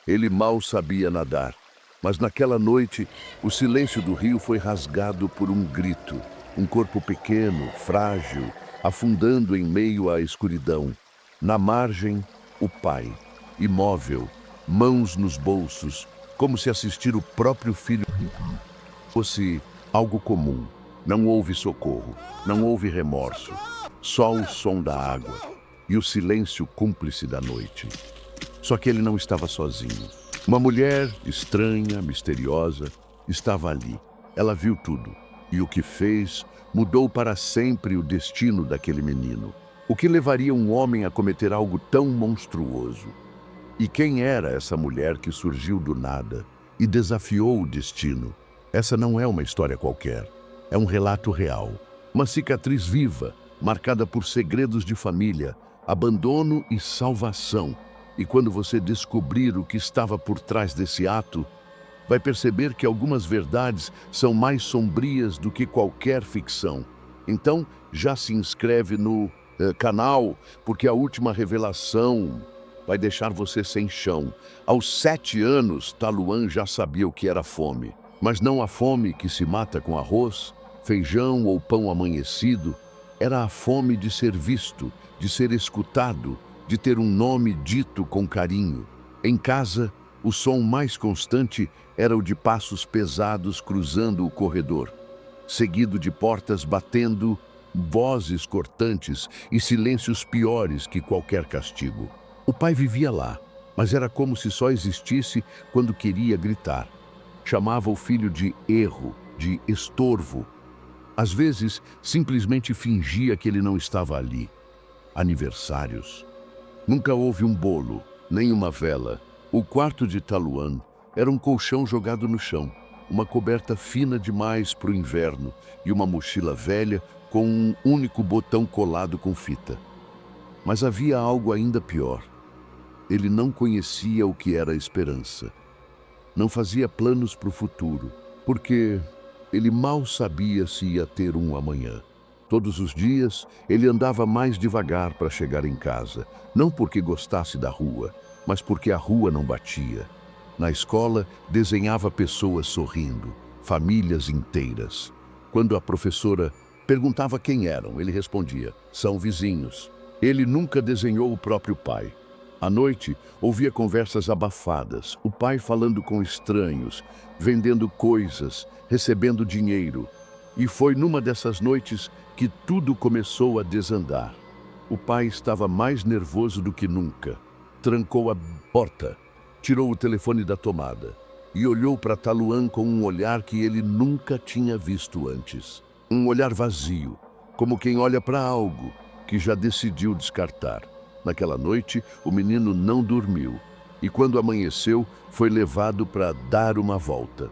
Ele mal sabia nadar, mas naquela noite o silêncio do rio foi rasgado por um grito. Um corpo pequeno, frágil, afundando em meio à escuridão. Na margem, o pai, imóvel, mãos nos bolsos, como se assistir o próprio filho fosse algo comum. Não houve socorro, não houve remorso, só o som da água e o silêncio cúmplice da noite. Só que ele não estava sozinho. Uma mulher estranha, misteriosa, estava ali. Ela viu tudo, e o que fez mudou para sempre o destino daquele menino. O que levaria um homem a cometer algo tão monstruoso? E quem era essa mulher que surgiu do nada e desafiou o destino? Essa não é uma história qualquer. É um relato real. Uma cicatriz viva, marcada por segredos de família, abandono e salvação. E quando você descobrir o que estava por trás desse ato, vai perceber que algumas verdades são mais sombrias do que qualquer ficção. Então, já se inscreve no canal, porque a última revelação vai deixar você sem chão. Aos 7 anos, Taluan já sabia o que era fome. Mas não a fome que se mata com arroz, feijão ou pão amanhecido. Era a fome de ser visto, de ser escutado, de ter um nome dito com carinho. Em casa, o som mais constante era o de passos pesados cruzando o corredor, seguido de portas batendo, vozes cortantes e silêncios piores que qualquer castigo. O pai vivia lá, mas era como se só existisse quando queria gritar. Chamava o filho de erro, de estorvo. Às vezes, simplesmente fingia que ele não estava ali. Aniversários. Nunca houve um bolo, nem uma vela. O quarto de Taluan era um colchão jogado no chão, uma coberta fina demais para o inverno e uma mochila velha com um único botão colado com fita. Mas havia algo ainda pior. Ele não conhecia o que era esperança. Não fazia planos para o futuro, porque ele mal sabia se ia ter um amanhã. Todos os dias, ele andava mais devagar para chegar em casa, não porque gostasse da rua, mas porque a rua não batia. Na escola, desenhava pessoas sorrindo, famílias inteiras. Quando a professora perguntava quem eram, ele respondia: são vizinhos. Ele nunca desenhou o próprio pai. À noite, ouvia conversas abafadas, o pai falando com estranhos, vendendo coisas, recebendo dinheiro. E foi numa dessas noites que tudo começou a desandar. O pai estava mais nervoso do que nunca. Trancou a porta, tirou o telefone da tomada e olhou para Taluan com um olhar que ele nunca tinha visto antes. Um olhar vazio, como quem olha para algo que já decidiu descartar. Naquela noite, o menino não dormiu e, quando amanheceu, foi levado para dar uma volta.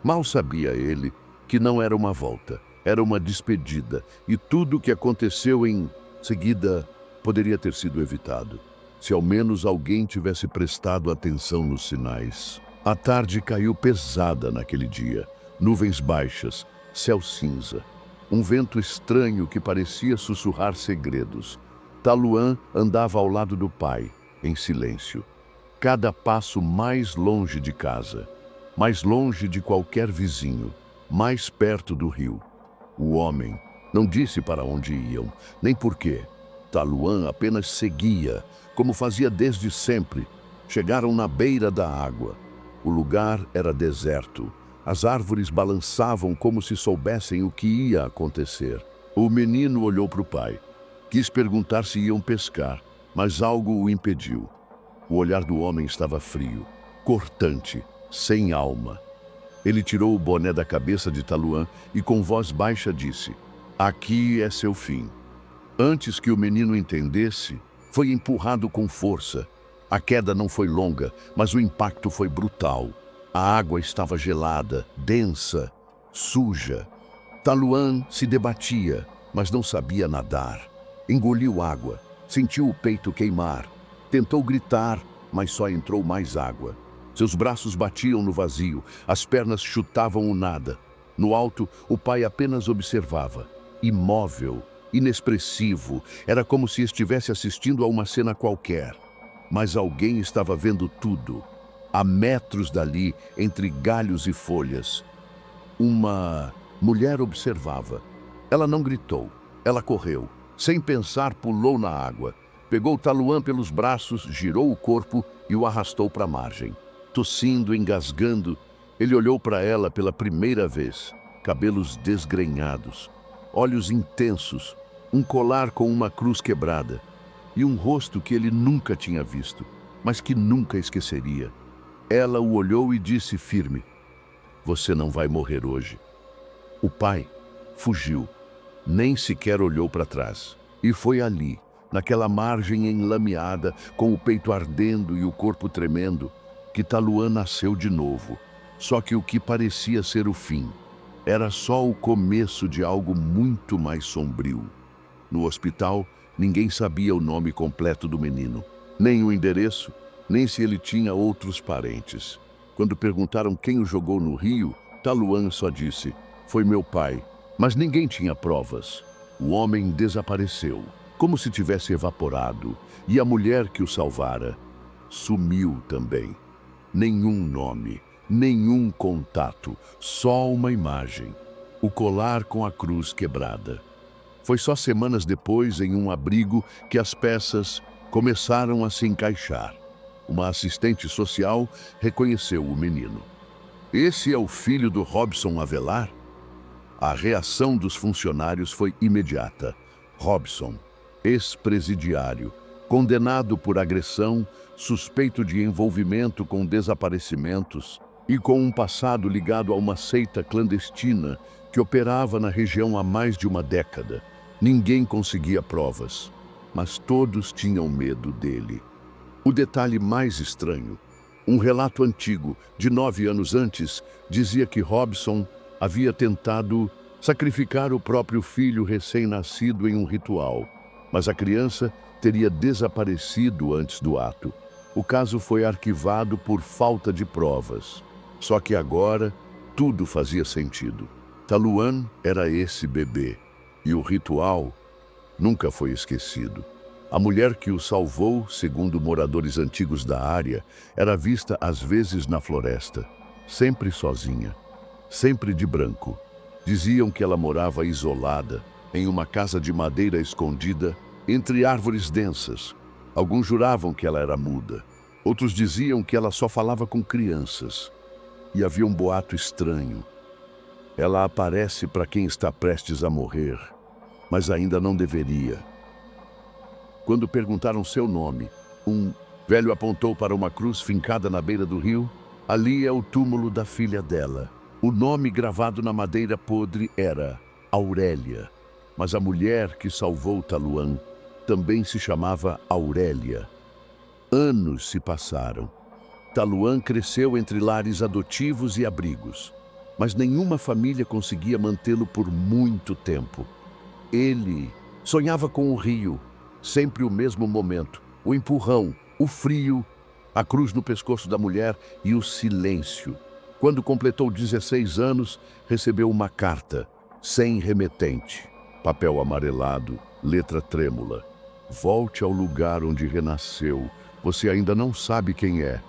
Mal sabia ele que não era uma volta, era uma despedida, e tudo o que aconteceu em seguida poderia ter sido evitado, se ao menos alguém tivesse prestado atenção nos sinais. A tarde caiu pesada naquele dia, nuvens baixas, céu cinza, um vento estranho que parecia sussurrar segredos. Taluan andava ao lado do pai, em silêncio, cada passo mais longe de casa, mais longe de qualquer vizinho, mais perto do rio. O homem não disse para onde iam, nem porquê. Taluan apenas seguia, como fazia desde sempre. Chegaram na beira da água. O lugar era deserto. As árvores balançavam como se soubessem o que ia acontecer. O menino olhou para o pai. Quis perguntar se iam pescar, mas algo o impediu. O olhar do homem estava frio, cortante, sem alma. Ele tirou o boné da cabeça de Taluan e com voz baixa disse: aqui é seu fim. Antes que o menino entendesse, foi empurrado com força. A queda não foi longa, mas o impacto foi brutal. A água estava gelada, densa, suja. Taluan se debatia, mas não sabia nadar. Engoliu água, sentiu o peito queimar. Tentou gritar, mas só entrou mais água. Seus braços batiam no vazio, as pernas chutavam o nada. No alto, o pai apenas observava, imóvel, inexpressivo. Era como se estivesse assistindo a uma cena qualquer. Mas alguém estava vendo tudo. a metros dali, entre galhos e folhas. Uma mulher observava. Ela não gritou, ela correu. Sem pensar, pulou na água. Pegou Taluan pelos braços, girou o corpo e o arrastou para a margem. Tossindo, engasgando, ele olhou para ela pela primeira vez. Cabelos desgrenhados, olhos intensos, um colar com uma cruz quebrada e um rosto que ele nunca tinha visto, mas que nunca esqueceria. Ela o olhou e disse firme: "Você não vai morrer hoje." O pai fugiu, nem sequer olhou para trás. E foi ali, naquela margem enlameada, com o peito ardendo e o corpo tremendo, que Taluan nasceu de novo. Só que o que parecia ser o fim era só o começo de algo muito mais sombrio. No hospital, ninguém sabia o nome completo do menino, nem o endereço, nem se ele tinha outros parentes. Quando perguntaram quem o jogou no rio, Taluan só disse: "Foi meu pai." Mas ninguém tinha provas. O homem desapareceu, como se tivesse evaporado, e a mulher que o salvara sumiu também. Nenhum nome, nenhum contato, só uma imagem. O colar com a cruz quebrada. Foi só semanas depois, em um abrigo, que as peças começaram a se encaixar. Uma assistente social reconheceu o menino. "Esse é o filho do Robson Avelar?" A reação dos funcionários foi imediata. Robson, ex-presidiário, condenado por agressão, suspeito de envolvimento com desaparecimentos e com um passado ligado a uma seita clandestina que operava na região há mais de uma década. Ninguém conseguia provas, mas todos tinham medo dele. O detalhe mais estranho: um relato antigo, de 9 anos antes, dizia que Robson havia tentado sacrificar o próprio filho recém-nascido em um ritual, mas a criança teria desaparecido antes do ato. O caso foi arquivado por falta de provas. Só que agora tudo fazia sentido. Taluan era esse bebê, e o ritual nunca foi esquecido. A mulher que o salvou, segundo moradores antigos da área, era vista às vezes na floresta, sempre sozinha, sempre de branco. Diziam que ela morava isolada, em uma casa de madeira escondida, entre árvores densas. Alguns juravam que ela era muda. Outros diziam que ela só falava com crianças. E havia um boato estranho. Ela aparece para quem está prestes a morrer, mas ainda não deveria. Quando perguntaram seu nome, um velho apontou para uma cruz fincada na beira do rio. Ali é o túmulo da filha dela. O nome gravado na madeira podre era Aurélia, mas a mulher que salvou Taluan também se chamava Aurélia. Anos se passaram. Taluan cresceu entre lares adotivos e abrigos, mas nenhuma família conseguia mantê-lo por muito tempo. Ele sonhava com o rio, sempre o mesmo momento, o empurrão, o frio, a cruz no pescoço da mulher e o silêncio. Quando completou 16 anos, recebeu uma carta, sem remetente, papel amarelado, letra trêmula. "Volte ao lugar onde renasceu. Você ainda não sabe quem é."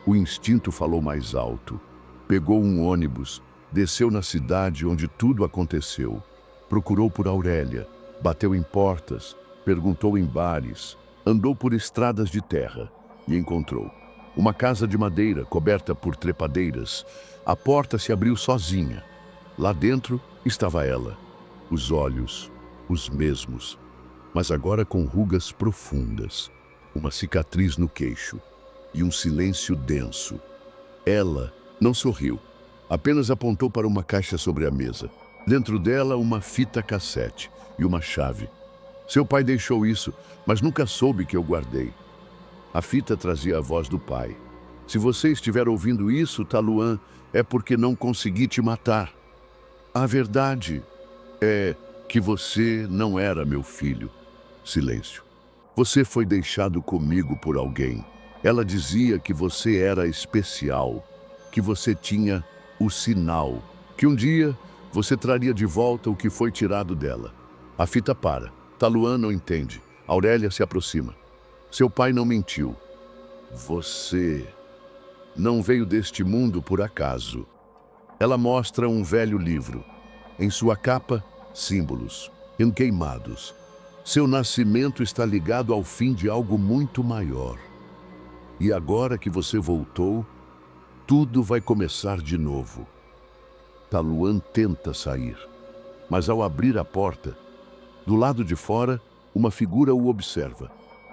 O instinto falou mais alto. Pegou um ônibus, desceu na cidade onde tudo aconteceu. Procurou por Aurélia, bateu em portas, perguntou em bares, andou por estradas de terra e encontrou uma casa de madeira coberta por trepadeiras. A porta se abriu sozinha. Lá dentro estava ela, os olhos, os mesmos, mas agora com rugas profundas, uma cicatriz no queixo e um silêncio denso. Ela não sorriu, apenas apontou para uma caixa sobre a mesa. Dentro dela, uma fita cassete e uma chave. "Seu pai deixou isso, mas nunca soube que eu guardei." A fita trazia a voz do pai. "Se você estiver ouvindo isso, Taluan, é porque não consegui te matar. A verdade é que você não era meu filho." Silêncio. "Você foi deixado comigo por alguém. Ela dizia que você era especial, que você tinha o sinal, que um dia você traria de volta o que foi tirado dela." A fita para. Taluan não entende. Aurélia se aproxima. "Seu pai não mentiu. Você não veio deste mundo por acaso. Ela mostra um velho livro. Em sua capa, símbolos, queimados. Seu nascimento está ligado ao fim de algo muito maior. E agora que você voltou, tudo vai começar de novo. Taluan tenta sair, mas ao abrir a porta, do lado de fora, uma figura o observa,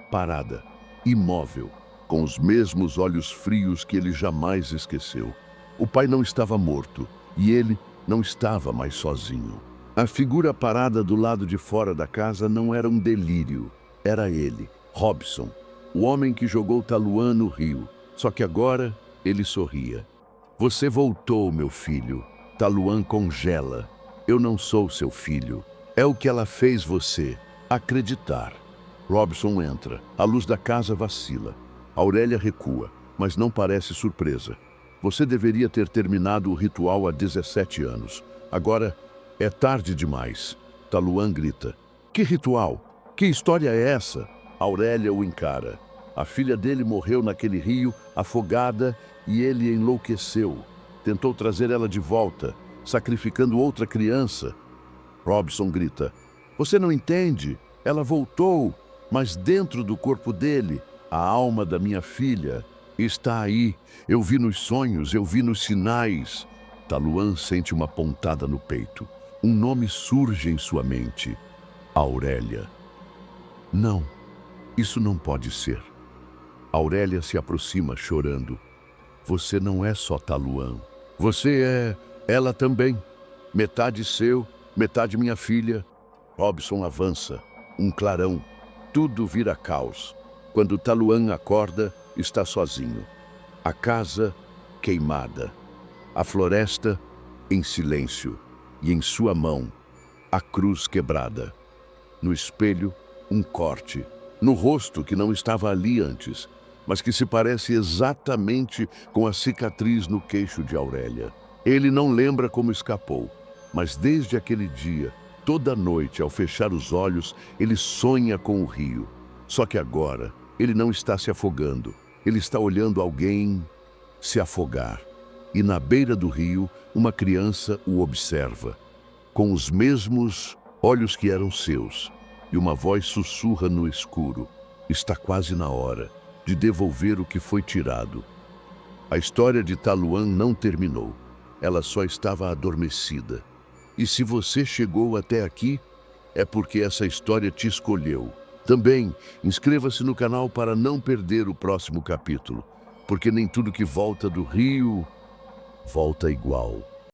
parada, imóvel, com os mesmos olhos frios que ele jamais esqueceu. O pai não estava morto e ele não estava mais sozinho. A figura parada do lado de fora da casa não era um delírio, era ele, Robson, o homem que jogou Taluan no rio. Só que agora ele sorria. Você voltou, meu filho. Taluan congela. Eu não sou seu filho. É o que ela fez você acreditar. Robson entra. A luz da casa vacila. Aurélia recua, mas não parece surpresa. Você deveria ter terminado o ritual há 17 anos. Agora é tarde demais. Taluan grita. Que ritual? Que história é essa? Aurélia o encara. A filha dele morreu naquele rio, afogada, e ele enlouqueceu. Tentou trazer ela de volta, sacrificando outra criança. Robson grita. Você não entende? Ela voltou, mas dentro do corpo dele, a alma da minha filha está aí. Eu vi nos sonhos, eu vi nos sinais. Taluan sente uma pontada no peito. Um nome surge em sua mente. Aurélia. Não, isso não pode ser. Aurélia se aproxima chorando. Você não é só Taluan. Você é ela também. Metade seu, metade minha filha. Robson avança. Um clarão. Tudo vira caos. Quando Taluan acorda, está sozinho. A casa queimada. A floresta em silêncio. E em sua mão, a cruz quebrada. No espelho, um corte. No rosto que não estava ali antes, mas que se parece exatamente com a cicatriz no queixo de Aurélia. Ele não lembra como escapou, mas desde aquele dia, toda noite, ao fechar os olhos, ele sonha com o rio. Só que agora, ele não está se afogando. Ele está olhando alguém se afogar. E na beira do rio, uma criança o observa, com os mesmos olhos que eram seus, e uma voz sussurra no escuro. Está quase na hora de devolver o que foi tirado. A história de Taluan não terminou. Ela só estava adormecida. E se você chegou até aqui, é porque essa história te escolheu. Também, inscreva-se no canal para não perder o próximo capítulo, porque nem tudo que volta do rio volta igual.